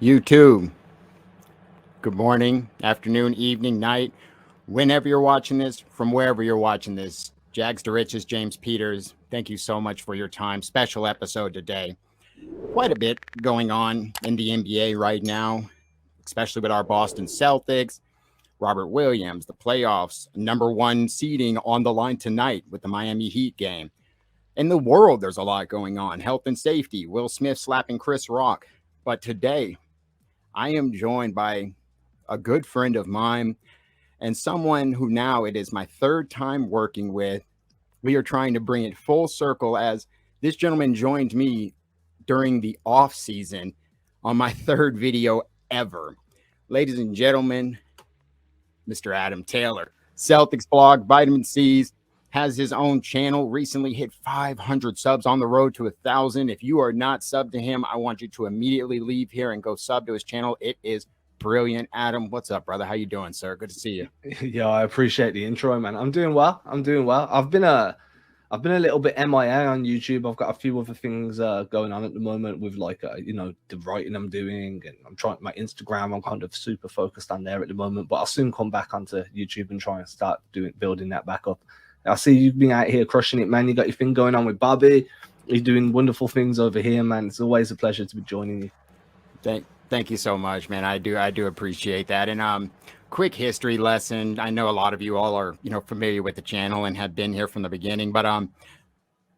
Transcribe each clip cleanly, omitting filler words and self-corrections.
YouTube. Good morning, afternoon, evening, night, whenever you're watching this, from wherever you're watching this. Jags to Riches, James Peters, thank you so much for your time. Special episode today. Quite a bit going on in the NBA right now, especially with our Boston Celtics. Robert Williams, the playoffs, number one seeding on the line tonight with the Miami Heat game. In the world, there's a lot going on. Health and safety, Will Smith slapping Chris Rock. But today, I am joined by a good friend of mine and someone who now it is my third time working with. We are trying to bring it full circle as this gentleman joined me during the off season on my third video ever. Ladies and gentlemen, Mr. Adam Taylor, CelticsBlog, Vitamin C's, has his own channel, recently hit 500 subs on the road to 1,000. If you are not subbed to him, I want you to immediately leave here and go sub to his channel. It is brilliant. Adam, what's up, brother? How you doing, sir? Good to see you. Yeah, I appreciate the intro, man. I'm doing well. I've been a little bit MIA on YouTube. I've got a few other things going on at the moment with the writing I'm doing, and I'm trying my Instagram. I'm kind of super focused on there at the moment, but I'll soon come back onto YouTube and try and start building that back up. I see you've been out here crushing it, man. You got your thing going on with Bobby. You're doing wonderful things over here, man. It's always a pleasure to be joining you. Thank you so much, man. I do appreciate that. And quick history lesson. I know a lot of you all are, familiar with the channel and have been here from the beginning, but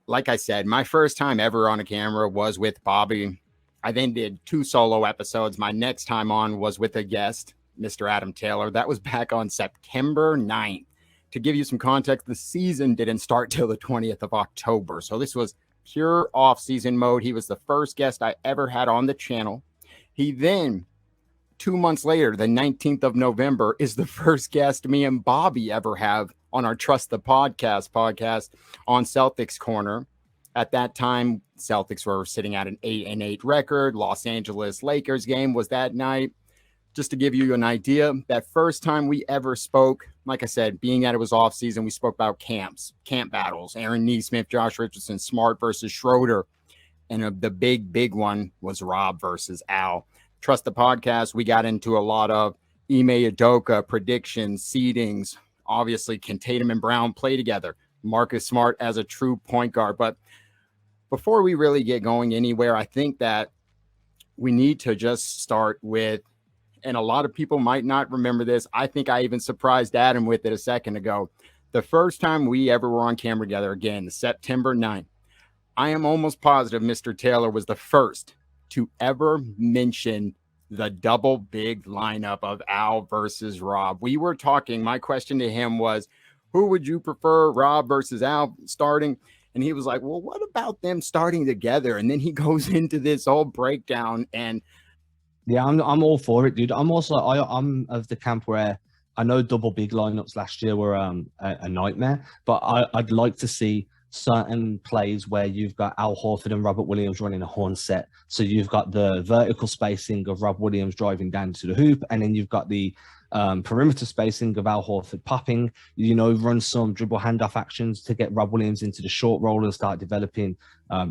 like I said, my first time ever on a camera was with Bobby. I then did 2 solo episodes. My next time on was with a guest, Mr. Adam Taylor. That was back on September 9th. To give you some context, the season didn't start till the 20th of October. So this was pure off-season mode. He was the first guest I ever had on the channel. He then, 2 months later, the 19th of November, is the first guest me and Bobby ever have on our Trust the podcast on Celtics Corner. At that time, Celtics were sitting at an 8-8 record. Los Angeles Lakers game was that night. Just to give you an idea, that first time we ever spoke, like I said, being that it was off season, we spoke about camp battles, Aaron Neesmith, Josh Richardson, Smart versus Schroeder. And the big one was Rob versus Al. Trust the podcast. We got into a lot of Ime Udoka predictions, seedings. Obviously, can Tatum and Brown play together? Marcus Smart as a true point guard. But before we really get going anywhere, I think that we need to just start with, and a lot of people might not remember this. I think I even surprised Adam with it a second ago. The first time we ever were on camera together, again, September 9th, I am almost positive Mr. Taylor was the first to ever mention the double big lineup of Al versus Rob. We were talking, my question to him was, who would you prefer, Rob versus Al starting? And he was like, well, what about them starting together? And then he goes into this whole breakdown. And yeah, I'm all for it, dude. I'm of the camp where I know double big lineups last year were a nightmare, but I'd like to see certain plays where you've got Al Horford and Robert Williams running a horn set. So you've got the vertical spacing of Rob Williams driving down to the hoop, and then you've got the perimeter spacing of Al Horford popping, run some dribble handoff actions to get Rob Williams into the short roll and start developing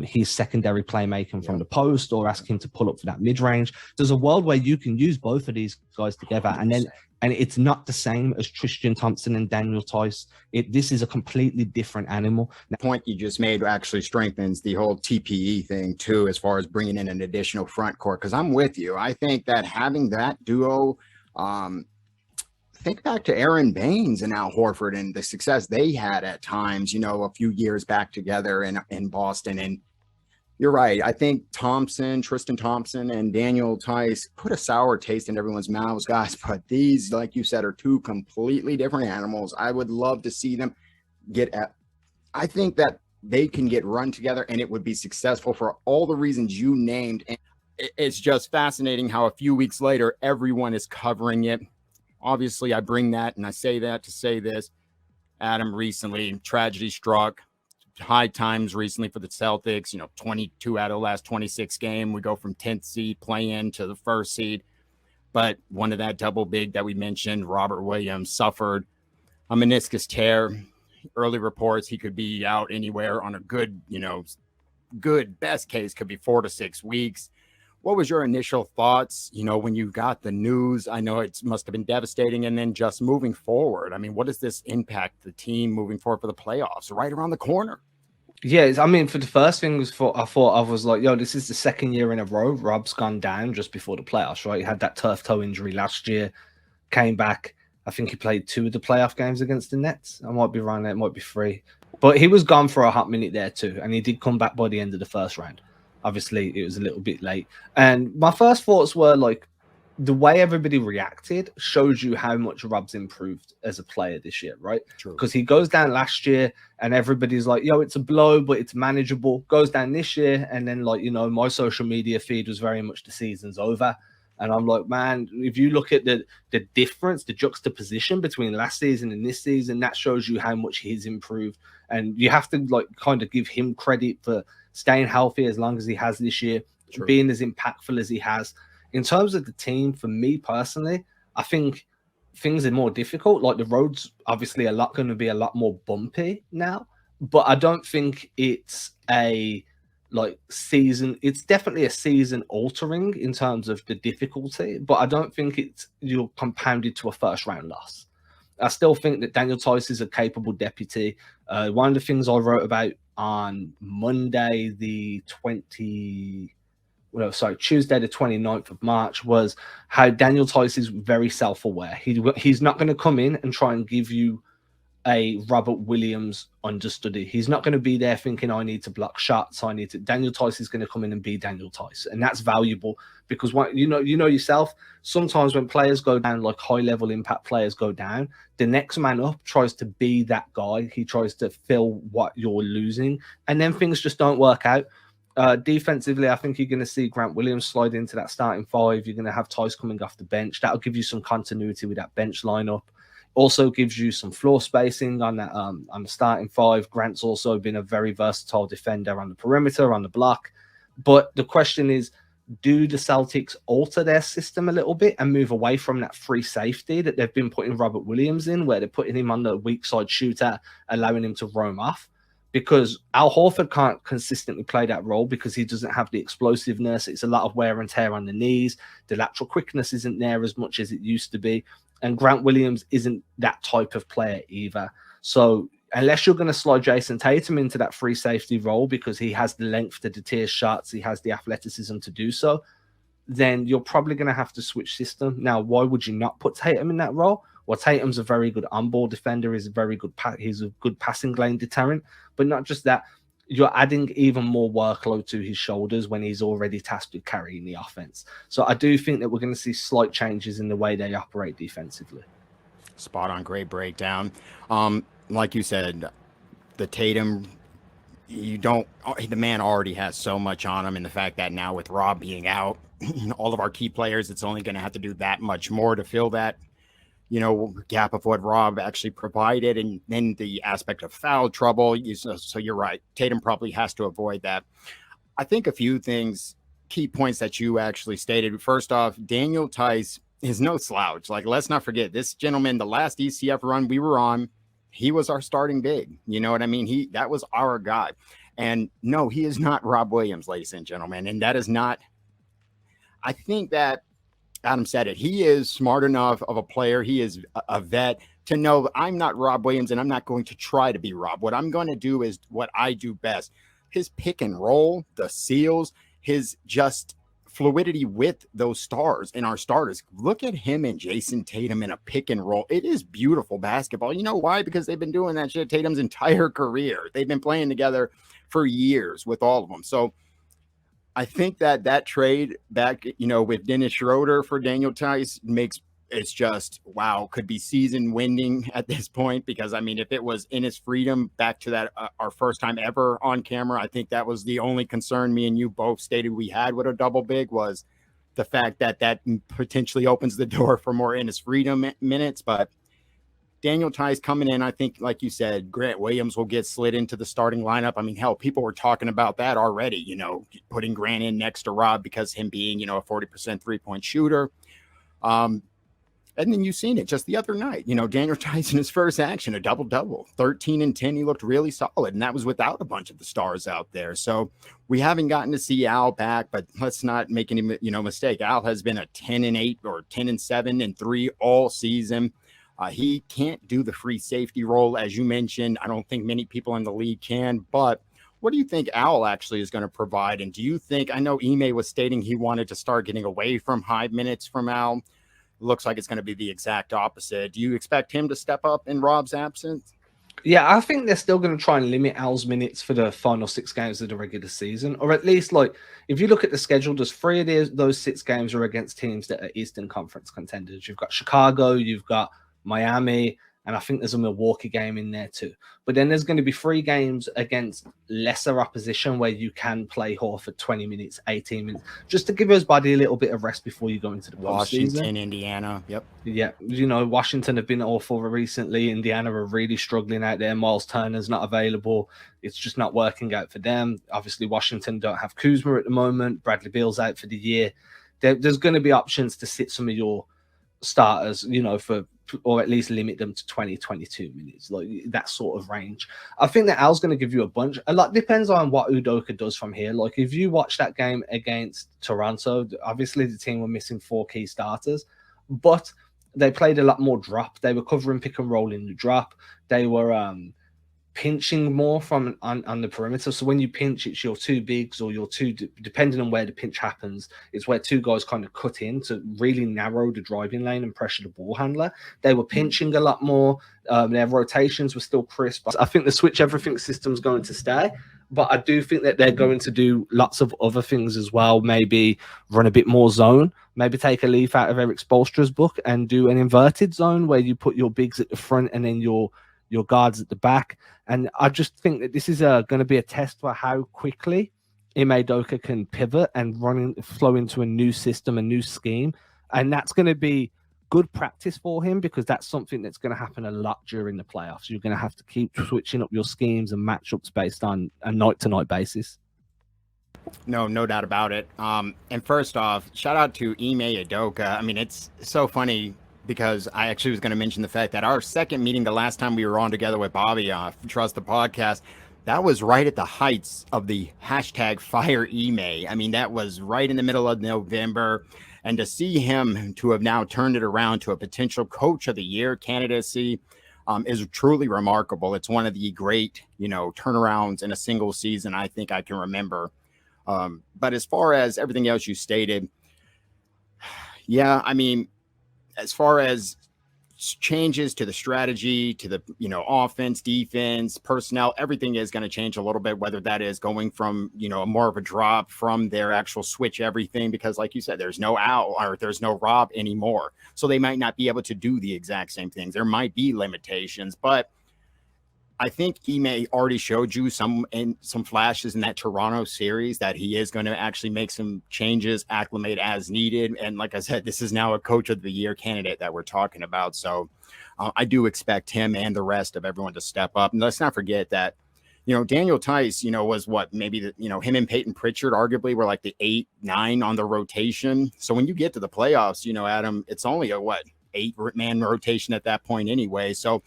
his secondary playmaking from the post, or ask him to pull up for that mid-range. There's a world where you can use both of these guys together, and it's not the same as Tristan Thompson and Daniel Tice. This is a completely different animal. The point you just made actually strengthens the whole TPE thing too, as far as bringing in an additional front court, because I'm with you. I think that having that duo, think back to Aaron Baines and Al Horford and the success they had at times, a few years back together in Boston. And you're right. I think Tristan Thompson and Daniel Tice put a sour taste in everyone's mouths, guys. But these, like you said, are two completely different animals. I would love to see them I think that they can get run together and it would be successful for all the reasons you named. And it's just fascinating how a few weeks later, everyone is covering it. Obviously, I bring that and I say that to say this. Adam recently, tragedy struck. High times recently for the Celtics, 22 out of the last 26 game. We go from 10th seed play-in to the first seed. But one of that double big that we mentioned, Robert Williams, suffered a meniscus tear. Early reports, he could be out anywhere on a good best case, could be 4 to 6 weeks. what was your initial thoughts, when you got the news? I know it must have been devastating. And then just moving forward, I mean, what does this impact the team moving forward for the playoffs right around the corner? Yeah, I mean, for the first thing was I was like, yo, this is the second year in a row Rob's gone down just before the playoffs, right? He had that turf toe injury last year, came back. I think he played 2 of the playoff games against the Nets. I might be wrong, it might be 3. But he was gone for a hot minute there too, and he did come back by the end of the first round. Obviously, it was a little bit late. And my first thoughts were like, the way everybody reacted shows you how much Rob's improved as a player this year, right? Because he goes down last year and everybody's like, yo, it's a blow, but it's manageable. Goes down this year. And then, like, my social media feed was very much the season's over. And I'm like, man, if you look at the difference, the juxtaposition between last season and this season, that shows you how much he's improved. And you have to like kind of give him credit for staying healthy as long as he has this year, being as impactful as he has. In terms of the team, for me personally, I think things are more difficult. Like the road's obviously going to be a lot more bumpy now, but I don't think it's a season. It's definitely a season altering in terms of the difficulty, but I don't think you're compounded to a first round loss. I still think that Daniel Tice is a capable deputy. One of the things I wrote about on Monday, Tuesday, the 29th of March, was how Daniel Tice is very self-aware. He's not going to come in and try and give you a Robert Williams understudy. He's not going to be there thinking, I need to block shots. Daniel Tice is going to come in and be Daniel Tice. And that's valuable because you know yourself, sometimes when players go down, like high-level impact players go down, the next man up tries to be that guy. He tries to fill what you're losing. And then things just don't work out. Defensively, I think you're going to see Grant Williams slide into that starting 5. You're going to have Tice coming off the bench. That'll give you some continuity with that bench lineup. Also gives you some floor spacing on that on the starting 5. Grant's also been a very versatile defender on the perimeter, on the block. But the question is, do the Celtics alter their system a little bit and move away from that free safety that they've been putting Robert Williams in, where they're putting him on the weak side shooter, allowing him to roam off? Because Al Horford can't consistently play that role because he doesn't have the explosiveness. It's a lot of wear and tear on the knees. The lateral quickness isn't there as much as it used to be. And Grant Williams isn't that type of player either. So unless you're going to slide Jason Tatum into that free safety role because he has the length to deter shots, he has the athleticism to do so, then you're probably going to have to switch system. Now, why would you not put Tatum in that role? Well, Tatum's a very good on-ball defender. He's a good passing lane deterrent. But not just that, you're adding even more workload to his shoulders when he's already tasked with carrying the offense. So I do think that we're going to see slight changes in the way they operate defensively. Spot on. Great breakdown. Like you said, the Tatum, the man already has so much on him. And the fact that now with Rob being out, all of our key players, it's only going to have to do that much more to fill that gap of what Rob actually provided. And then the aspect of foul trouble. So you're right. Tatum probably has to avoid that. I think a few key points that you actually stated. First off, Daniel Tice is no slouch. Like, let's not forget this gentleman, the last ECF run we were on, he was our starting big. You know what I mean? That was our guy. And no, he is not Rob Williams, ladies and gentlemen. And that is not, I think that Adam said it. He is smart enough of a player. He is a vet to know I'm not Rob Williams and I'm not going to try to be Rob. What I'm going to do is what I do best. His pick and roll, the seals, his just fluidity with those stars and our starters. Look at him and Jason Tatum in a pick and roll. It is beautiful basketball. You know why? Because they've been doing that shit Tatum's entire career. They've been playing together for years with all of them. So I think that trade back, with Dennis Schroeder for Daniel Tice it's just, wow, could be season winning at this point. Because, I mean, if it was in his freedom back to that, our first time ever on camera, I think that was the only concern me and you both stated we had with a double big was the fact that potentially opens the door for more in his freedom minutes. But Daniel Tice coming in, I think, like you said, Grant Williams will get slid into the starting lineup. I mean, hell, people were talking about that already, putting Grant in next to Rob because him being, a 40% three-point shooter. And then you've seen it just the other night. Daniel Tyson, his first action, a double-double, 13 and 10. He looked really solid, and that was without a bunch of the stars out there. So we haven't gotten to see Al back, but let's not make any mistake. Al has been a 10 and 8 or 10 and 7 and 3 all season. He can't do the free safety role, as you mentioned. I don't think many people in the league can, but what do you think Al actually is going to provide? And do you think, I know Ime was stating he wanted to start getting away from high minutes from Al. Looks like it's going to be the exact opposite. Do you expect him to step up in Rob's absence? Yeah, I think they're still going to try and limit Al's minutes for the final 6 games of the regular season, or at least, like, if you look at the schedule, there's 3 of those 6 games are against teams that are Eastern Conference contenders. You've got Chicago, you've got Miami, and I think there's a Milwaukee game in there too. But then there's going to be 3 games against lesser opposition where you can play Horford 20 minutes, 18 minutes, just to give his body a little bit of rest before you go into the Washington, Indiana. Yep. Yeah. Washington have been awful recently. Indiana are really struggling out there. Miles Turner's not available. It's just not working out for them. Obviously, Washington don't have Kuzma at the moment. Bradley Beal's out for the year. There's going to be options to sit some of your starters, or at least limit them to 20, 22 minutes, like that sort of range. I think that Al's going to give you a bunch. A lot depends on what Udoka does from here. Like, if you watch that game against Toronto, obviously the team were missing 4 key starters, but they played a lot more drop. They were covering pick and roll in the drop. They were pinching more from on the perimeter. So when you pinch, it's your 2 bigs or your 2, depending on where the pinch happens, it's where 2 guys kind of cut in to really narrow the driving lane and pressure the ball handler. They were pinching a lot more. Their rotations were still crisp. I think the switch everything system is going to stay, but I do think that they're going to do lots of other things as well. Maybe run a bit more zone, maybe take a leaf out of Eric Spoelstra's book and do an inverted zone where you put your bigs at the front and then your guards at the back. And I just think that this is going to be a test for how quickly Ime Udoka can pivot and flow into a new system, a new scheme. And that's going to be good practice for him, because that's something that's going to happen a lot during the playoffs. You're going to have to keep switching up your schemes and matchups based on a night-to-night basis. No doubt about it. And first off, shout out to Ime Udoka. I mean, it's so funny, because I actually was going to mention the fact that our second meeting, the last time we were on together with Bobby Trust the Podcast, that was right at the heights of the hashtag Fire Ime. I mean, that was right in the middle of November. And to see him to have now turned it around to a potential Coach of the Year candidacy is truly remarkable. It's one of the great, turnarounds in a single season I think I can remember. But as far as everything else you stated, yeah, I mean, as far as changes to the strategy, to the, offense, defense, personnel, everything is going to change a little bit, whether that is going from, more of a drop from their actual switch everything, because like you said, there's no Al or there's no Rob anymore. So they might not be able to do the exact same things. There might be limitations, but I think Ime already showed you some flashes in that Toronto series that he is going to actually make some changes, acclimate as needed. And like I said, this is now a Coach of the Year candidate that we're talking about. So I do expect him and the rest of everyone to step up. And let's not forget that, Daniel Tice, was what, maybe him and Peyton Pritchard arguably were like the 8-9 on the rotation. So when you get to the playoffs, Adam, it's only a 8-man rotation at that point anyway. So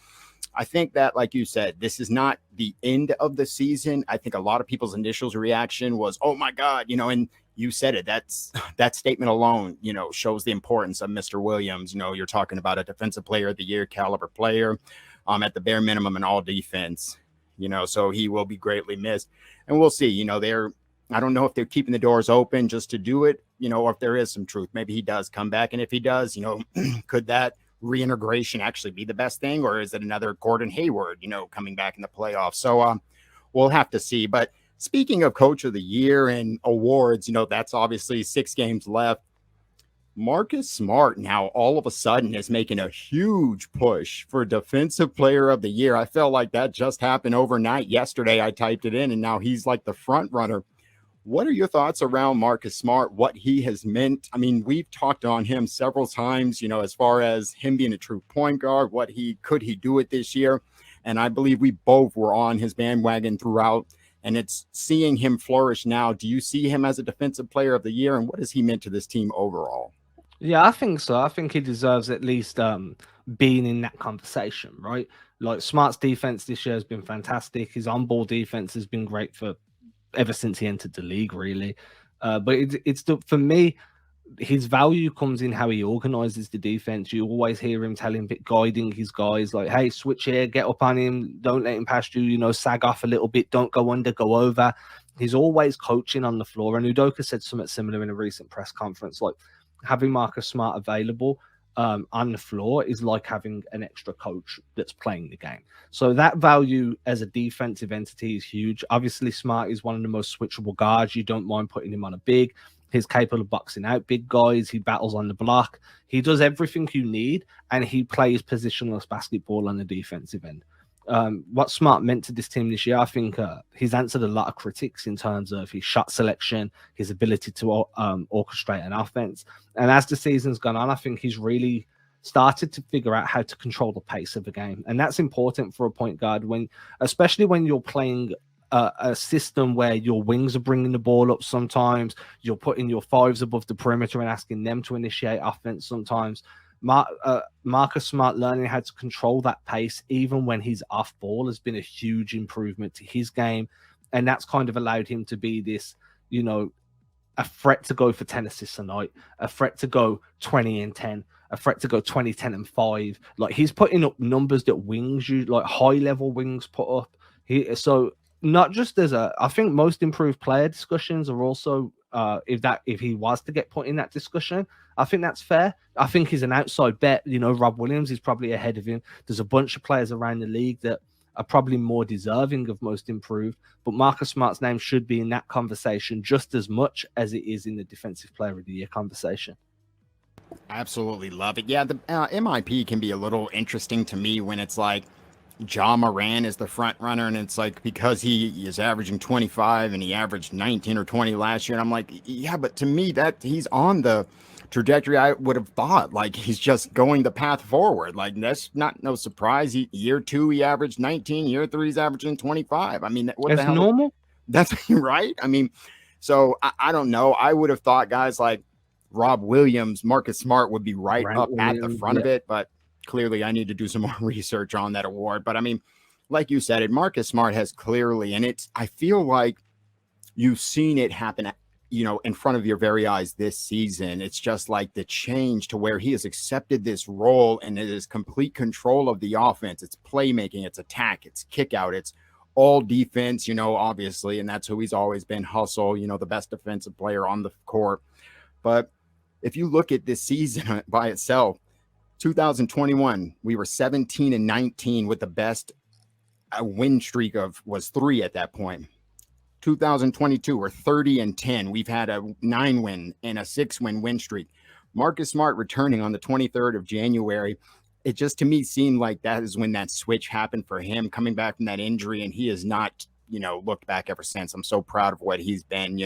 I think that, like you said, this is not the end of the season. I think a lot of people's initial reaction was, oh my God, and you said it. That statement alone, shows the importance of Mr. Williams. You're talking about a defensive player of the year caliber player, at the bare minimum in all defense, so he will be greatly missed. And we'll see, I don't know if they're keeping the doors open just to do it, or if there is some truth. Maybe he does come back. And if he does, could that reintegration actually be the best thing, or is it another Gordon Hayward, coming back in the playoffs? So we'll have to see. But speaking of Coach of the Year and awards, that's obviously 6 games left. Marcus Smart now all of a sudden is making a huge push for Defensive Player of the Year. I felt like that just happened overnight. Yesterday I typed it in and now he's like the front runner. What are your thoughts around Marcus Smart, what he has meant? I mean, we've talked on him several times, as far as him being a true point guard, could he do it this year? And I believe we both were on his bandwagon throughout, and it's seeing him flourish now. Do you see him as a Defensive Player of the Year, and what has he meant to this team overall? Yeah, I think so. I think he deserves at least being in that conversation, right? Like Smart's defense this year has been fantastic. His on-ball defense has been great for ever since he entered the league, really. But for me, his value comes in how he organizes the defense. You always hear him telling, guiding his guys, like, "Hey, switch here, get up on him, don't let him pass you. You know, sag off a little bit, don't go under, go over." He's always coaching on the floor. And Udoka said something similar in a recent press conference, like having Marcus Smart available on the floor is like having an extra coach that's playing the game. So that value as a defensive entity is huge. Obviously, Smart is one of the most switchable guards. You don't mind putting him on a big. He's capable of boxing out big guys. He battles on the block. He does everything you need, and he plays positionless basketball on the defensive end. What Smart meant to this team this year, I think he's answered a lot of critics in terms of his shot selection, his ability to orchestrate an offense. And as the season's gone on, I think he's really started to figure out how to control the pace of the game. And that's important for a point guard, especially when you're playing a system where your wings are bringing the ball up sometimes, you're putting your fives above the perimeter and asking them to initiate offense sometimes. Marcus Smart learning how to control that pace, even when he's off ball, has been a huge improvement to his game. And that's kind of allowed him to be this, a threat to go for 10 assists a night, a threat to go 20 and 10, a threat to go 20, 10 and 5. Like he's putting up numbers that wings you, like high level wings put up. So not just I think most improved player discussions are also, if he was to get put in that discussion, I think that's fair. I think he's an outside bet. Rob Williams is probably ahead of him. There's a bunch of players around the league that are probably more deserving of most improved, but Marcus Smart's name should be in that conversation just as much as it is in the Defensive Player of the Year conversation. Absolutely love it. Yeah, the MIP can be a little interesting to me when it's like Ja Moran is the front runner, and it's like because he is averaging 25 and he averaged 19 or 20 last year. And I'm like, yeah, but to me that he's on the trajectory I would have thought. Like he's just going the path forward. Like that's no surprise. Year 2 he averaged 19. Year 3 he's averaging 25. I mean, what That's the hell? normal. That's right. I mean, so I don't know. I would have thought guys like Rob Williams, Marcus Smart would be right up at the front of it, but clearly I need to do some more research on that award. But I mean, like you said, Marcus Smart has clearly, and I feel like you've seen it happen, in front of your very eyes this season. It's just like the change to where he has accepted this role and it is complete control of the offense. It's playmaking, it's attack, it's kick out, it's all defense, obviously. And that's who he's always been, hustle, the best defensive player on the court. But if you look at this season by itself, 2021, we were 17 and 19 with the best win streak was 3 at that point. 2022, we're 30 and 10. We've had a 9-win and a 6-win streak. Marcus Smart returning on the 23rd of January. It just to me seemed like that is when that switch happened for him, coming back from that injury, and he has not, looked back ever since. I'm so proud of what he's been.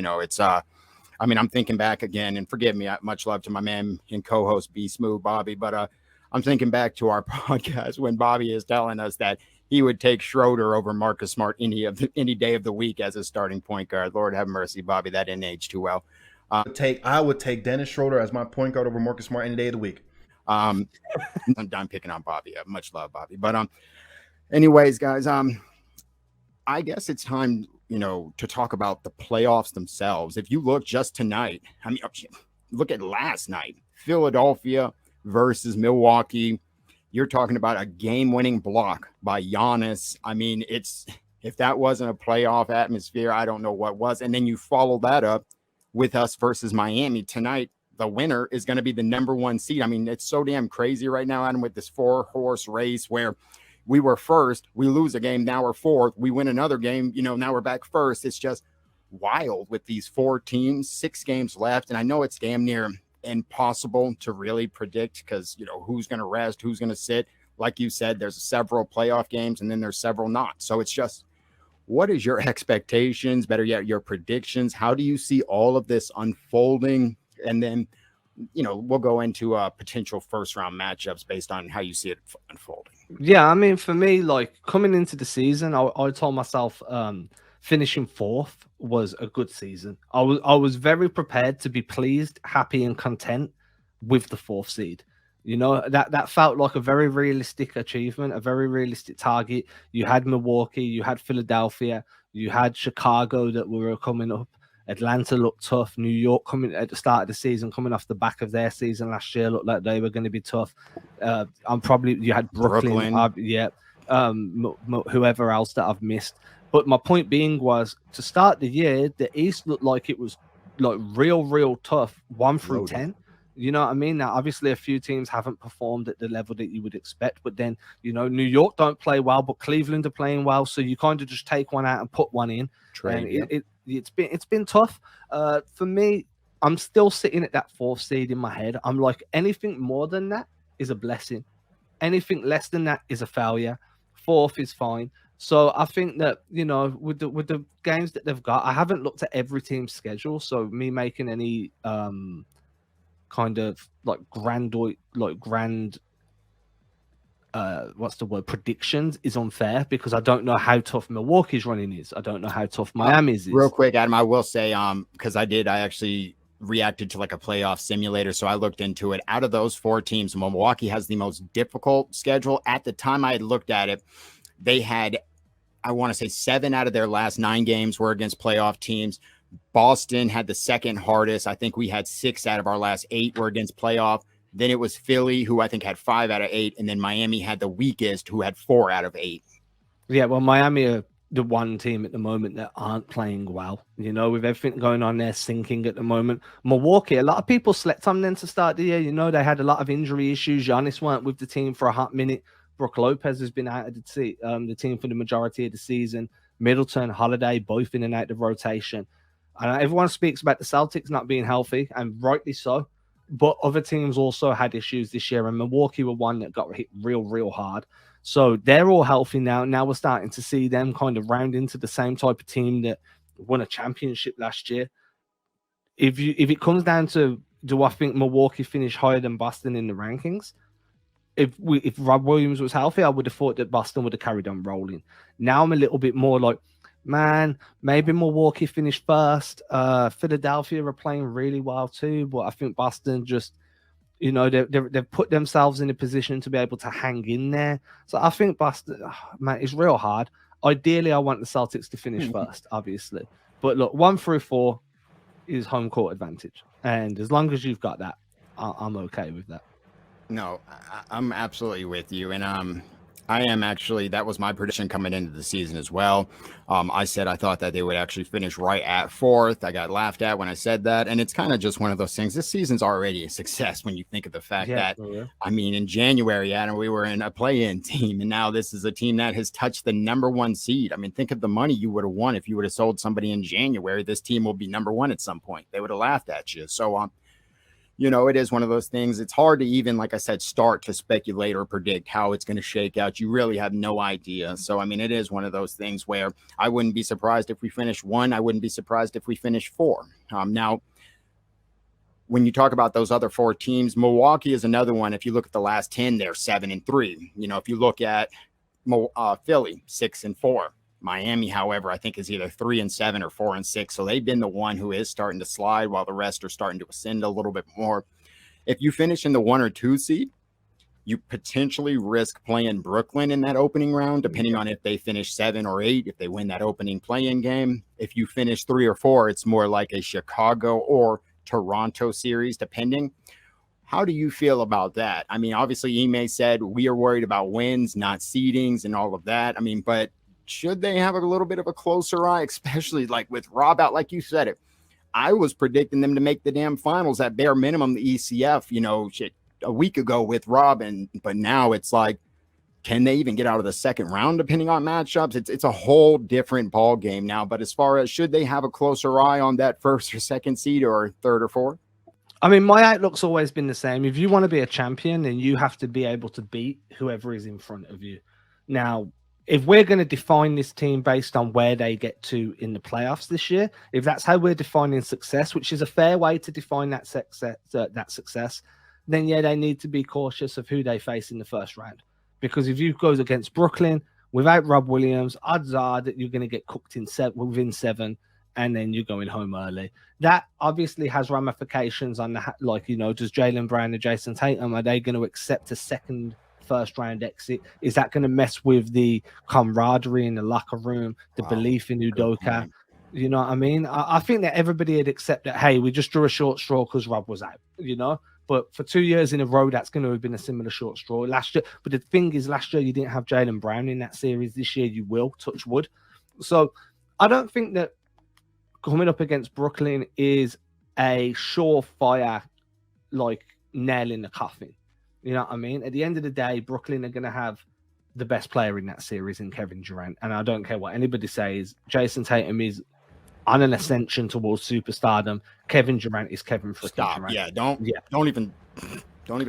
I'm thinking back again, and forgive me, much love to my man and co-host B Smooth Bobby, but I'm thinking back to our podcast when Bobby is telling us that he would take Schroeder over Marcus Smart any day of the week as a starting point guard. Lord have mercy, Bobby, that didn't age too well. I would take Dennis Schroeder as my point guard over Marcus Smart any day of the week. I'm done picking on Bobby. Much love, Bobby. But anyways, guys, I guess it's time, to talk about the playoffs themselves. If you look just tonight, look at last night, Philadelphia versus Milwaukee. You're talking about a game-winning block by Giannis. I mean, if that wasn't a playoff atmosphere, I don't know what was. And then you follow that up with us versus Miami tonight. The winner is going to be the number 1 seed. I mean, it's so damn crazy right now, Adam, with this 4-horse race where we were first, we lose a game, now we're 4th, we win another game, now we're back first. It's just wild with these 4 teams, 6 games left. And I know it's damn near impossible to really predict because, who's going to rest, who's going to sit. Like you said, there's several playoff games and then there's several not. So it's just, what is your expectations? Better yet, your predictions? How do you see all of this unfolding? And then, we'll go into potential first round matchups based on how you see it unfolding. Yeah, I mean, for me, like coming into the season, I told myself finishing 4th was a good season. I was very prepared to be pleased, happy, and content with the 4th seed. You know, that felt like a very realistic achievement, a very realistic target. You had Milwaukee, you had Philadelphia, you had Chicago that were coming up. Atlanta looked tough. New York coming at the start of the season, coming off the back of their season last year, looked like they were going to be tough. You had Brooklyn. Whoever else that I've missed. But my point being was, to start the year, the East looked like it was like real tough, 1 through 10. You know what I mean? Now, obviously, a few teams haven't performed at the level that you would expect, but then, you know, New York don't play well, but Cleveland are playing well, so you kind of just take one out and put one in. It's been tough. For me, I'm still sitting at that 4th seed in my head. I'm like, anything more than that is a blessing. Anything less than that is a failure. 4th is fine. So I think that, you know, with the games that they've got, I haven't looked at every team's schedule, so me making any kind of like grand predictions is unfair, because I don't know how tough Milwaukee's running is. I don't know how tough Miami's is. Real quick, Adam, I will say, because I actually reacted to like a playoff simulator, so I looked into it. Out of those 4 teams, Milwaukee has the most difficult schedule. At the time I had looked at it, they had, I want to say 7 out of their last 9 games were against playoff teams. Boston had the second hardest. I think we had 6 out of our last 8 were against playoff. Then it was Philly, who I think had 5 out of 8. And then Miami had the weakest, who had 4 out of 8. Yeah, well, Miami are the one team at the moment that aren't playing well. You know, with everything going on, they're sinking at the moment. Milwaukee, a lot of people slept on them to start the year. You know, they had a lot of injury issues. Giannis weren't with the team for a hot minute. Brook Lopez has been out of the team for the majority of the season. Middleton, Holiday, both in and out of rotation. And everyone speaks about the Celtics not being healthy, and rightly so. But other teams also had issues this year, and Milwaukee were one that got hit real hard. So they're all healthy now. Now we're starting to see them kind of round into the same type of team that won a championship last year. If it comes down to, do I think Milwaukee finished higher than Boston in the rankings? If Rob Williams was healthy, I would have thought that Boston would have carried on rolling. Now I'm a little bit more like, man, maybe Milwaukee finished first. Philadelphia are playing really well too, but I think Boston just, you know, they've put themselves in a position to be able to hang in there. So I think Boston, man, it's real hard. Ideally, I want the Celtics to finish first, obviously. But look, 1 through 4 is home court advantage, and as long as you've got that, I'm okay with that. No, I'm absolutely with you, and I am actually, that was my prediction coming into the season as well. I said I thought that they would actually finish right at 4th. I got laughed at when I said that, and it's kind of just one of those things. This season's already a success when you think of the fact that, I mean, in January, Adam, we were in a play-in team, and now this is a team that has touched the #1 seed. I mean, think of the money you would have won if you would have sold somebody in January. This team will be #1 at some point. They would have laughed at you. So, you know, it is one of those things. It's hard to even, like I said, start to speculate or predict how it's going to shake out. You really have no idea. So, I mean, it is one of those things where I wouldn't be surprised if we finish 1. I wouldn't be surprised if we finish 4. Now, when you talk about those other 4 teams, Milwaukee is another one. If you look at the last 10, they're 7-3. You know, if you look at Philly, 6-4. Miami, however, I think is either 3-7 or 4-6. So they've been the one who is starting to slide while the rest are starting to ascend a little bit more. If you finish in the 1 or 2 seed, you potentially risk playing Brooklyn in that opening round, depending on if they finish 7 or 8, if they win that opening play-in game. If you finish 3 or 4, it's more like a Chicago or Toronto series, depending. How do you feel about that? I mean, obviously, Ime said we are worried about wins, not seedings and all of that. I mean, but should they have a little bit of a closer eye, especially like with Rob out, like you said it? I was predicting them to make the damn finals at bare minimum, the ECF, you know, shit, a week ago with Rob, but now it's like, can they even get out of the second round depending on matchups? It's a whole different ball game now. But as far as should they have a closer eye on that 1st or 2nd seed or 3rd or 4th? I mean, my outlook's always been the same. If you want to be a champion, then you have to be able to beat whoever is in front of you. Now, if we're going to define this team based on where they get to in the playoffs this year, if that's how we're defining success, which is a fair way to define that success, then yeah, they need to be cautious of who they face in the first round. Because if you go against Brooklyn without Rob Williams, odds are that you're going to get cooked in within 7. and then you're going home early. That obviously has ramifications on the like, you know, does Jaylen Brown and Jason Tatum, are they going to accept a second first round exit? Is that going to mess with the camaraderie in the locker room, the belief in Udoka? You know what I mean? I think that everybody had accepted, hey, we just drew a short straw because Rob was out, you know? But for 2 years in a row, that's going to have been a similar short straw last year. But the thing is, last year you didn't have Jaylen Brown in that series. This year you will, touch wood. So I don't think that coming up against Brooklyn is a surefire, like, nail in the coffin. You know what I mean? At the end of the day, Brooklyn are going to have the best player in that series in Kevin Durant. And I don't care what anybody says. Jason Tatum is on an ascension towards superstardom. Kevin Durant is Kevin freaking Durant. Yeah, don't even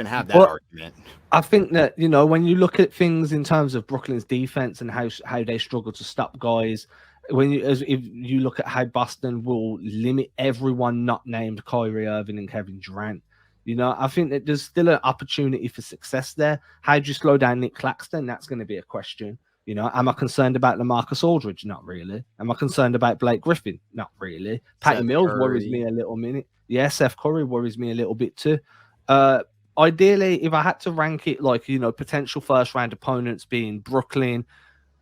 have that argument. I think that, you know, when you look at things in terms of Brooklyn's defense and how they struggle to stop guys, if you look at how Boston will limit everyone not named Kyrie Irving and Kevin Durant, you know, I think that there's still an opportunity for success there. How do you slow down Nick Claxton? That's going to be a question. You know, am I concerned about LaMarcus Aldridge? Not really. Am I concerned about Blake Griffin? Not really. Patty Mills worries me a little minute. Yeah, Seth Curry worries me a little bit too. Ideally, if I had to rank it, like, you know, potential first round opponents being Brooklyn,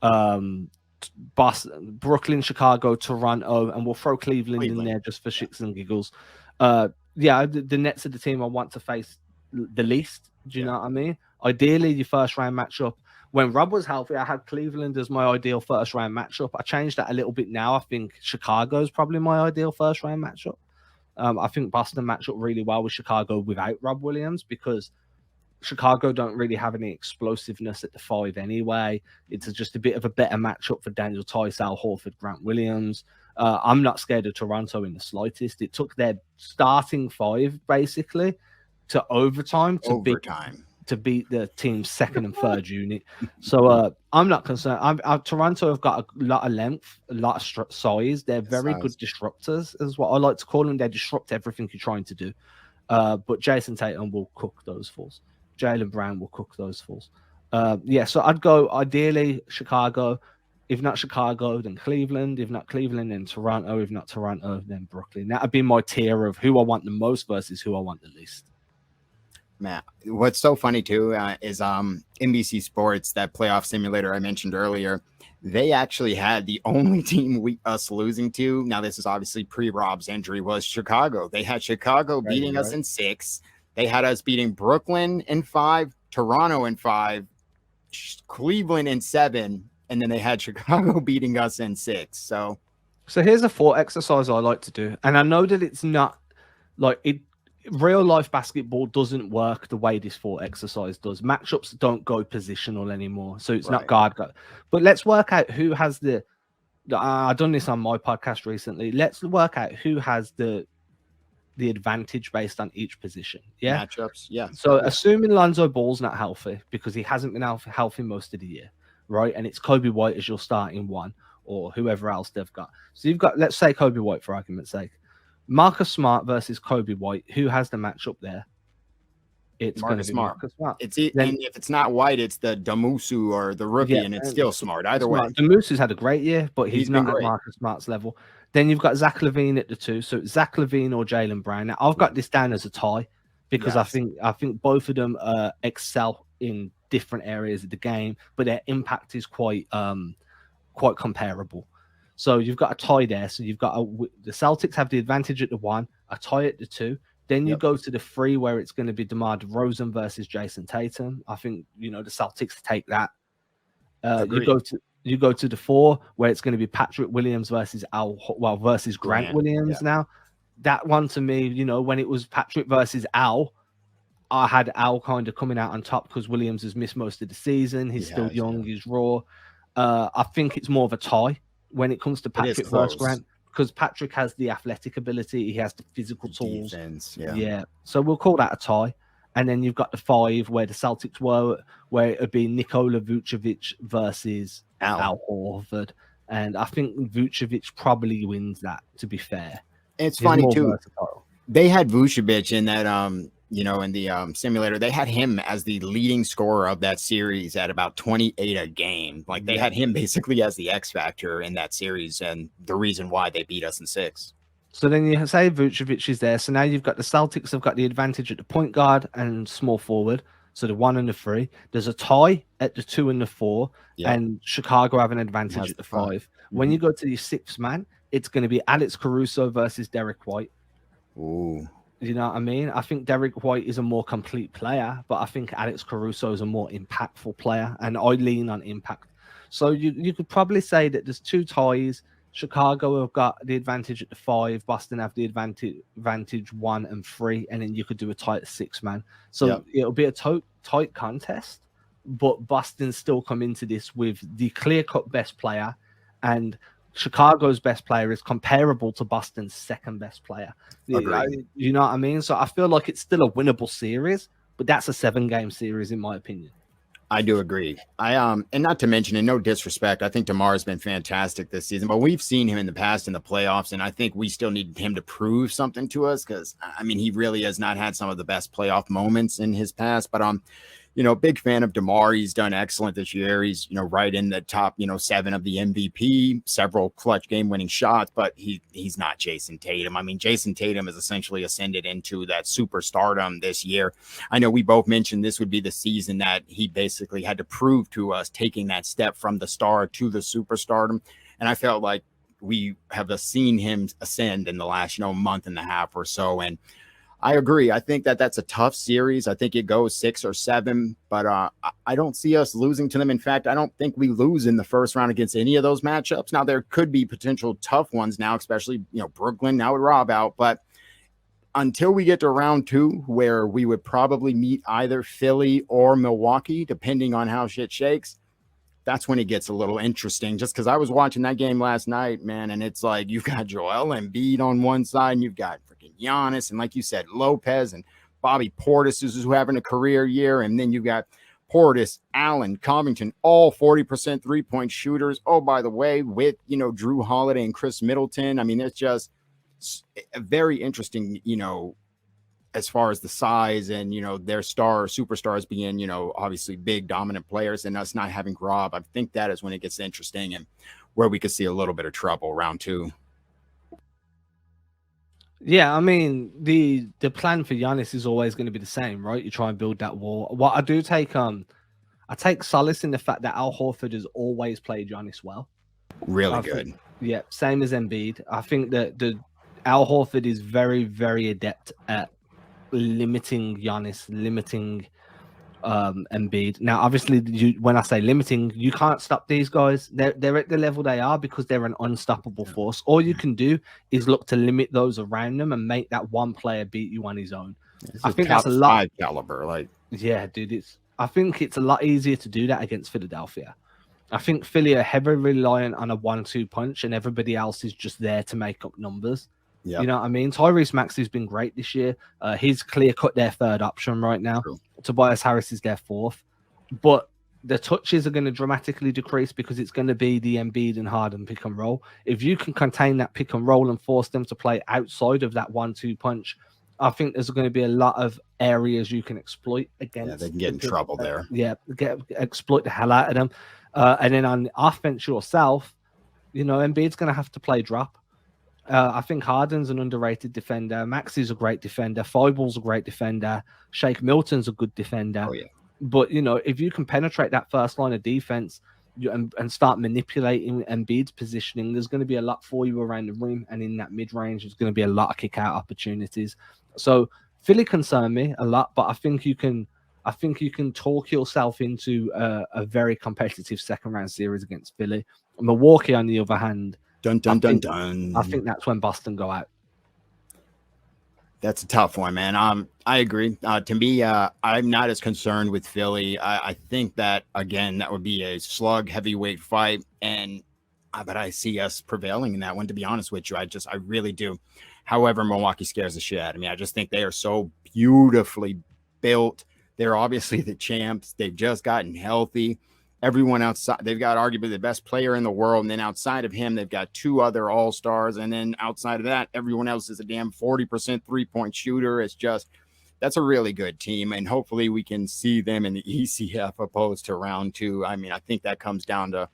Boston, Brooklyn, Chicago, Toronto, and we'll throw Cleveland in there just for shits and giggles. Yeah, the Nets are the team I want to face the least. Do you know what I mean? Ideally, your first round matchup. When Rob was healthy, I had Cleveland as my ideal first round matchup. I changed that a little bit now. I think Chicago is probably my ideal first round matchup. I think Boston match up really well with Chicago without Rob Williams, because Chicago don't really have any explosiveness at the 5 anyway. It's just a bit of a better matchup for Daniel Tice, Al Horford, Grant Williams. I'm not scared of Toronto in the slightest. It took their starting 5 basically to overtime to beat the team's second and third unit. So I'm not concerned. Toronto have got a lot of length, a lot of size. They're very good disruptors, is what I like to call them. They disrupt everything you're trying to do. But Jason Tatum will cook those fools. Jaylen Brown will cook those fools. So I'd go ideally Chicago. If not Chicago, then Cleveland. If not Cleveland, then Toronto. If not Toronto, then Brooklyn. That would be my tier of who I want the most versus who I want the least. Man, what's so funny too is NBC Sports, that playoff simulator I mentioned earlier, they actually had the only team us losing to, now this is obviously pre-Rob's injury, was Chicago. They had Chicago beating us in 6. They had us beating Brooklyn in 5, Toronto in 5, Cleveland in 7, and then they had Chicago beating us in 6. So here's a thought exercise I like to do, and I know that it's not like it. Real life basketball doesn't work the way this thought exercise does. Matchups don't go positional anymore, so it's not guard. But let's work out who has the. I've done this on my podcast recently. Let's work out who has the advantage based on each position. Yeah, matchups. Yeah. So assuming Lonzo Ball's not healthy, because he hasn't been healthy most of the year, right? And it's Kobe White as your starting 1, or whoever else they've got. So you've got, let's say, Kobe White for argument's sake. Marcus Smart versus Kobe White. Who has the matchup there? It's going to be Marcus Smart. If it's not White, it's the Damusu or the rookie, and it's still Smart. Either way. Damusu's had a great year, but he's not at Marcus Smart's level. Then you've got Zach LaVine at the 2. So it's Zach LaVine or Jaylen Brown. Now, I've got this down as a tie because I think both of them excel in different areas of the game, but their impact is quite comparable. So you've got a tie there. So you've got the Celtics have the advantage at the 1, a tie at the 2. Then you go to the 3 where it's going to be DeMar DeRozan versus Jason Tatum. I think, you know, the Celtics take that. You go to the 4 where it's going to be Patrick Williams versus versus Grant Williams. Yeah. Now, that one to me, you know, when it was Patrick versus Al, I had Al kind of coming out on top because Williams has missed most of the season. He's still young. He's raw. I think it's more of a tie when it comes to Patrick versus Grant, because Patrick has the athletic ability, he has the physical tools. Defense, so we'll call that a tie. And then you've got the 5 where the Celtics were, where it would be Nikola Vucevic versus Al Horford. And I think Vucevic probably wins that, to be fair. It's funny too. Versatile. They had Vucevic in that you know, in the simulator, they had him as the leading scorer of that series at about 28 a game. Like they had him basically as the X factor in that series, and the reason why they beat us in 6. So then you say Vucevic is there. So now you've got the Celtics have got the advantage at the point guard and small forward. So the 1 and the 3. There's a tie at the 2 and the 4, and Chicago have an advantage at the 5. When you go to the 6th man, it's going to be Alex Caruso versus Derek White. Ooh. You know what I mean? I think Derek White is a more complete player, but I think Alex Caruso is a more impactful player, and I lean on impact. So you could probably say that there's 2 ties. Chicago have got the advantage at the 5. Boston have the advantage 1 and 3, and then you could do a tight 6 man. So it'll be a tight contest, but Boston still come into this with the clear-cut best player, and Chicago's best player is comparable to Boston's second best player. You know what I mean? So I feel like it's still a winnable series, but that's a 7-game series in my opinion. I do agree. And not to mention, and no disrespect, I think DeMar's been fantastic this season, but we've seen him in the past in the playoffs, and I think we still need him to prove something to us because, I mean, he really has not had some of the best playoff moments in his past, but you know, big fan of DeMar. He's done excellent this year. He's, you know, right in the top, 7 of the MVP, several clutch game-winning shots, but he's not Jason Tatum. I mean, Jason Tatum has essentially ascended into that superstardom this year. I know we both mentioned this would be the season that he basically had to prove to us taking that step from the star to the superstardom, and I felt like we have seen him ascend in the last, month and a half or so, and I agree. I think that's a tough series. I think it goes 6 or 7, but I don't see us losing to them. In fact, I don't think we lose in the first round against any of those matchups. Now, there could be potential tough ones now, especially, Brooklyn now with Rob out. But until we get to round 2, where we would probably meet either Philly or Milwaukee, depending on how shit shakes, that's when it gets a little interesting. Just because I was watching that game last night, man, and it's like you've got Joel Embiid on one side, and you've got freaking Giannis, and like you said, Lopez and Bobby Portis is who having a career year, and then you've got Portis, Allen, Covington, all 40% three-point shooters. Oh, by the way, with Drew Holiday and Chris Middleton. I mean, it's just a very interesting, as far as the size and, their superstars being, obviously big dominant players and us not having Grob. I think that is when it gets interesting and where we could see a little bit of trouble round 2. Yeah, I mean, the plan for Giannis is always going to be the same, right? You try and build that wall. What I do take, I take solace in the fact that Al Horford has always played Giannis well. Really good. Yeah, same as Embiid. I think that Al Horford is very, very adept at limiting Giannis, limiting Embiid. Now, obviously, when I say limiting, you can't stop these guys. They're at the level they are because they're an unstoppable force. All you can do is look to limit those around them and make that one player beat you on his own. I think that's a lot. Caliber, yeah, dude. I think it's a lot easier to do that against Philadelphia. I think Philly are heavily reliant on a 1-2 punch, and everybody else is just there to make up numbers. Yep. You know what I mean? Tyrese Maxey's been great this year. He's clear-cut their third option right now. True. Tobias Harris is their fourth. But the touches are going to dramatically decrease because it's going to be the Embiid and Harden pick and roll. If you can contain that pick and roll and force them to play outside of that 1-2 punch, I think there's going to be a lot of areas you can exploit against. Yeah, they can get in trouble there. Yeah, exploit the hell out of them. And then on offense yourself, Embiid's going to have to play drop. I think Harden's an underrated defender. Maxey's a great defender. Feibel's a great defender. Shake Milton's a good defender. Oh, yeah. But, if you can penetrate that first line of defense and start manipulating Embiid's positioning, there's going to be a lot for you around the rim. And in that mid-range, there's going to be a lot of kick-out opportunities. So Philly concern me a lot, but I think you can talk yourself into a very competitive second-round series against Philly. Milwaukee, on the other hand, Dun. I think that's when Boston go out. That's a tough one, man. I agree. To me, I'm not as concerned with Philly. I think that, again, that would be a slug heavyweight fight, but I see us prevailing in that one, to be honest with you. I really do. However, Milwaukee scares the shit out of me. I just think they are so beautifully built. They're obviously the champs. They've just gotten healthy. Everyone outside, they've got arguably the best player in the world. And then outside of him, they've got 2 other all-stars. And then outside of that, everyone else is a damn 40% three-point shooter. It's just that's a really good team, and hopefully we can see them in the ECF opposed to round 2. I mean, I think that comes down to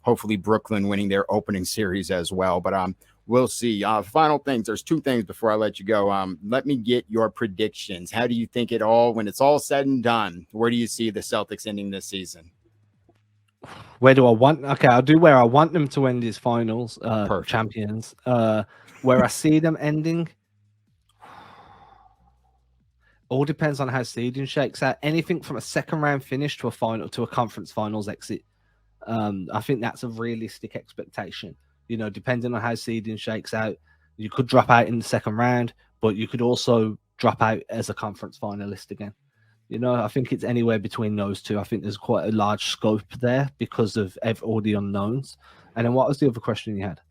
hopefully Brooklyn winning their opening series as well. But we'll see. Final things. There's 2 things before I let you go. Let me get your predictions. How do you think when it's all said and done, where do you see the Celtics ending this season? Where do I want? Okay, I'll do where I want them to end his finals, champions. Where I see them ending, all depends on how seeding shakes out. Anything from a second round finish to a final, to a conference finals exit. I think that's a realistic expectation. You know, depending on how seeding shakes out, you could drop out in the second round, but you could also drop out as a conference finalist again. You know, I think it's anywhere between those two. I think there's quite a large scope there because of all the unknowns. And then what was the other question you had?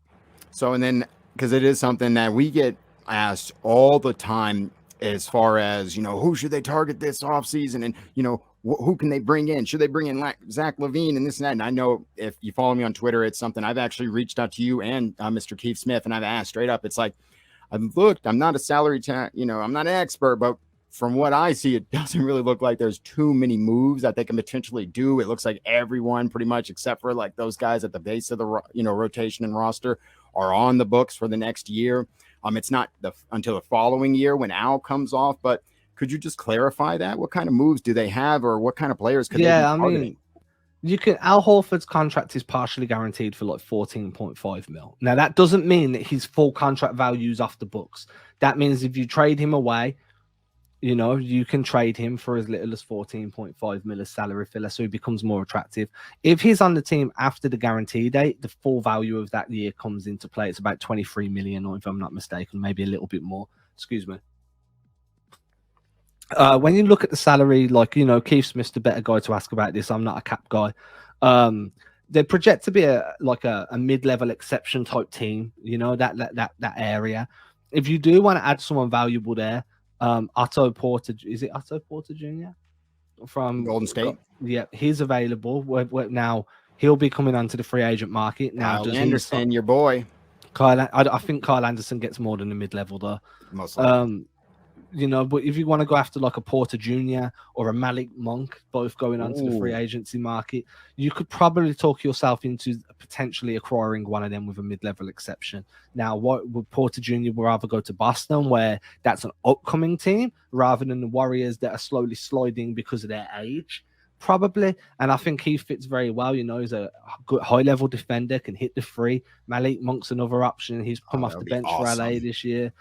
So, and then, because it is something that we get asked all the time as far as, you know, who should they target this offseason, and, you know, who can they bring in? Should they bring in Zach LaVine and this and that? And I know if you follow me on Twitter, it's something I've actually reached out to you and Mr. Keith Smith, and I've asked straight up. It's like, I've looked, I'm not a salary you know, I'm not an expert, but from what I see, it doesn't really look like there's too many moves that they can potentially do. It looks like everyone pretty much, except for like those guys at the base of the, you know, rotation and roster, are on the books for the next year. It's not until the following year when Al comes off, but could you just clarify that? What kind of moves do they have, or what kind of players could they be targeting? I mean, Al Horford's contract is partially guaranteed for like 14.5 mil. Now, that doesn't mean that his full contract value is off the books. That means if you trade him away, you know, you can trade him for as little as 14.5 mil as salary filler, so he becomes more attractive. If he's on the team after the guarantee date, the full value of that year comes into play. It's about 23 million, or if I'm not mistaken, maybe a little bit more. Excuse me. When you look at the salary, like, you know, Keith Smith's the better guy to ask about this. I'm not a cap guy. They project to be a mid-level exception type team, you know, that area. If you do want to add someone valuable there, Otto Porter, is it Otto Porter Jr. from Golden State? Yeah, he's available. Now he'll be coming onto the free agent market. Now, Kyle Anderson, your boy. I think Kyle Anderson gets more than the mid-level though. Most likely. You know, but if you want to go after like a Porter Jr. or a Malik Monk, both going onto the free agency market, you could probably talk yourself into potentially acquiring one of them with a mid-level exception. Now, what would Porter Jr. would rather go to Boston, where that's an upcoming team, rather than the Warriors that are slowly sliding because of their age? Probably. And I think he fits very well. You know, he's a good high-level defender, can hit the free. Malik Monk's another option. He's come off the bench for LA this year.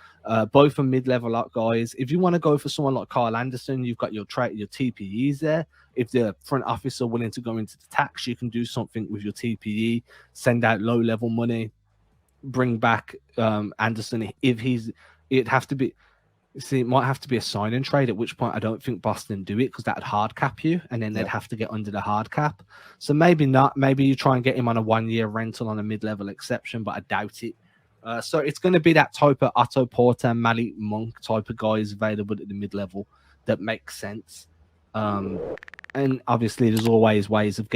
Both are mid-level up guys. If you want to go for someone like Kyle Anderson, you've got your TPEs there. If the front office are willing to go into the tax, you can do something with your TPE, send out low-level money, bring back Anderson. It'd have to be... See, it might have to be a sign and trade, at which point I don't think Boston do it, because that'd hard cap you, and then they'd have to get under the hard cap. So maybe not. Maybe you try and get him on a 1-year rental on a mid-level exception, but I doubt it. So it's going to be that type of Otto Porter, Malik Monk type of guys available at the mid-level that makes sense. And obviously there's always ways of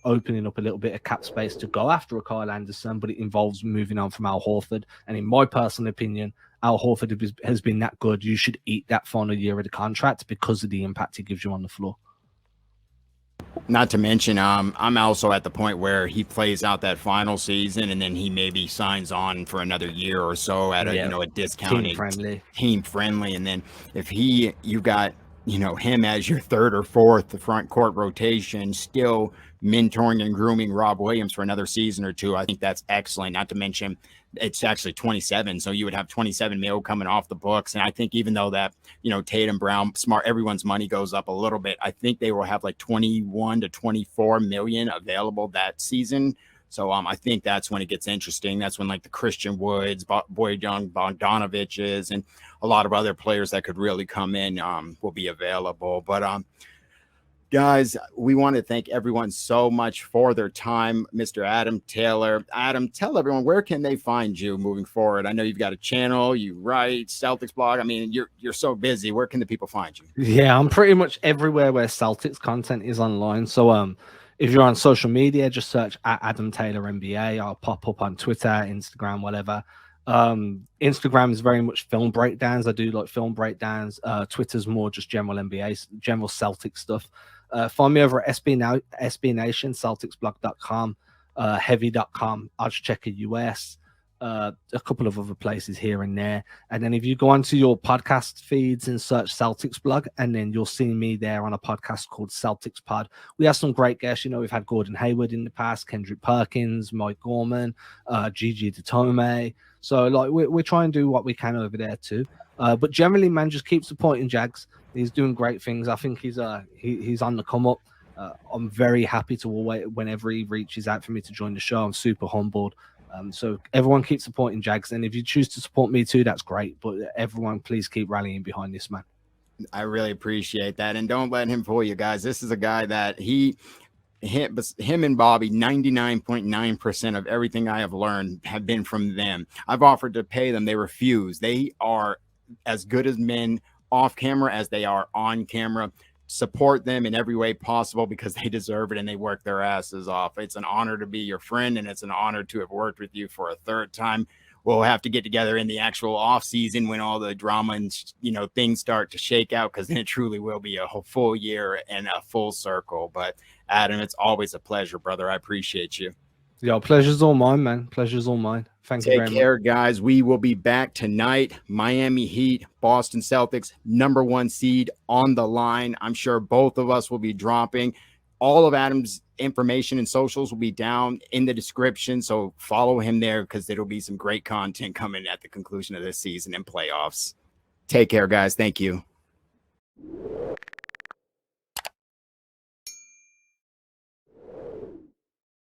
opening up a little bit of cap space to go after a Kyle Anderson, but it involves moving on from Al Horford. And in my personal opinion, Al Horford has been that good. You should eat that final year of the contract because of the impact he gives you on the floor. Not to mention, I'm also at the point where he plays out that final season, and then he maybe signs on for another year or so at a discounted team friendly. And then if you got him as your third or fourth front court rotation, still mentoring and grooming Rob Williams for another season or two, I think that's excellent. Not to mention, it's actually 27, so you would have 27 mil coming off the books. And I think even though that, Tatum, Brown, Smart, everyone's money goes up a little bit, I think they will have like 21 to 24 million available that season. So I think that's when it gets interesting. That's when like the Christian Woods, Boyd Young, Bogdanoviches, and a lot of other players that could really come in will be available. But guys, we want to thank everyone so much for their time. Mr. Adam Taylor. Adam, tell everyone, where can they find you moving forward? I know you've got a channel, you write, CelticsBlog. I mean, you're so busy. Where can the people find you? Yeah, I'm pretty much everywhere where Celtics content is online. So if you're on social media, just search at Adam Taylor NBA. I'll pop up on Twitter, Instagram, whatever. Instagram is very much film breakdowns. I do like film breakdowns. Twitter's more just general NBA, general Celtic stuff. Find me over at SB Nation, CelticsBlog.com, Heavy.com, Odds Checker US, a couple of other places here and there. And then if you go onto your podcast feeds and search Celtics Blog, and then you'll see me there on a podcast called Celtics Pod. We have some great guests. You know, we've had Gordon Hayward in the past, Kendrick Perkins, Mike Gorman, Gigi Datome. So like we're trying to do what we can over there too. But generally, man, just keep supporting Jags. He's doing great things. I think he's on the come up. I'm very happy to always, whenever he reaches out for me to join the show, I'm super humbled. So everyone keep supporting Jags, and if you choose to support me too, that's great. But everyone, please keep rallying behind this man. I really appreciate that, and don't let him fool you guys. This is a guy that him and Bobby, 99.9% of everything I have learned have been from them. I've offered to pay them. They refuse. They are as good as men off camera as they are on camera. Support them in every way possible because they deserve it and they work their asses off. It's an honor to be your friend, and it's an honor to have worked with you for a third time. We'll have to get together in the actual off season when all the drama and things start to shake out, because then it truly will be a whole full year and a full circle. But Adam, it's always a pleasure, brother. I appreciate you. Yo, pleasure's all mine, man. Pleasure's all mine. Thank you very much. Take care, guys. We will be back tonight. Miami Heat, Boston Celtics, #1 seed on the line. I'm sure both of us will be dropping. All of Adam's information and socials will be down in the description, so follow him there because there'll be some great content coming at the conclusion of this season and playoffs. Take care, guys. Thank you.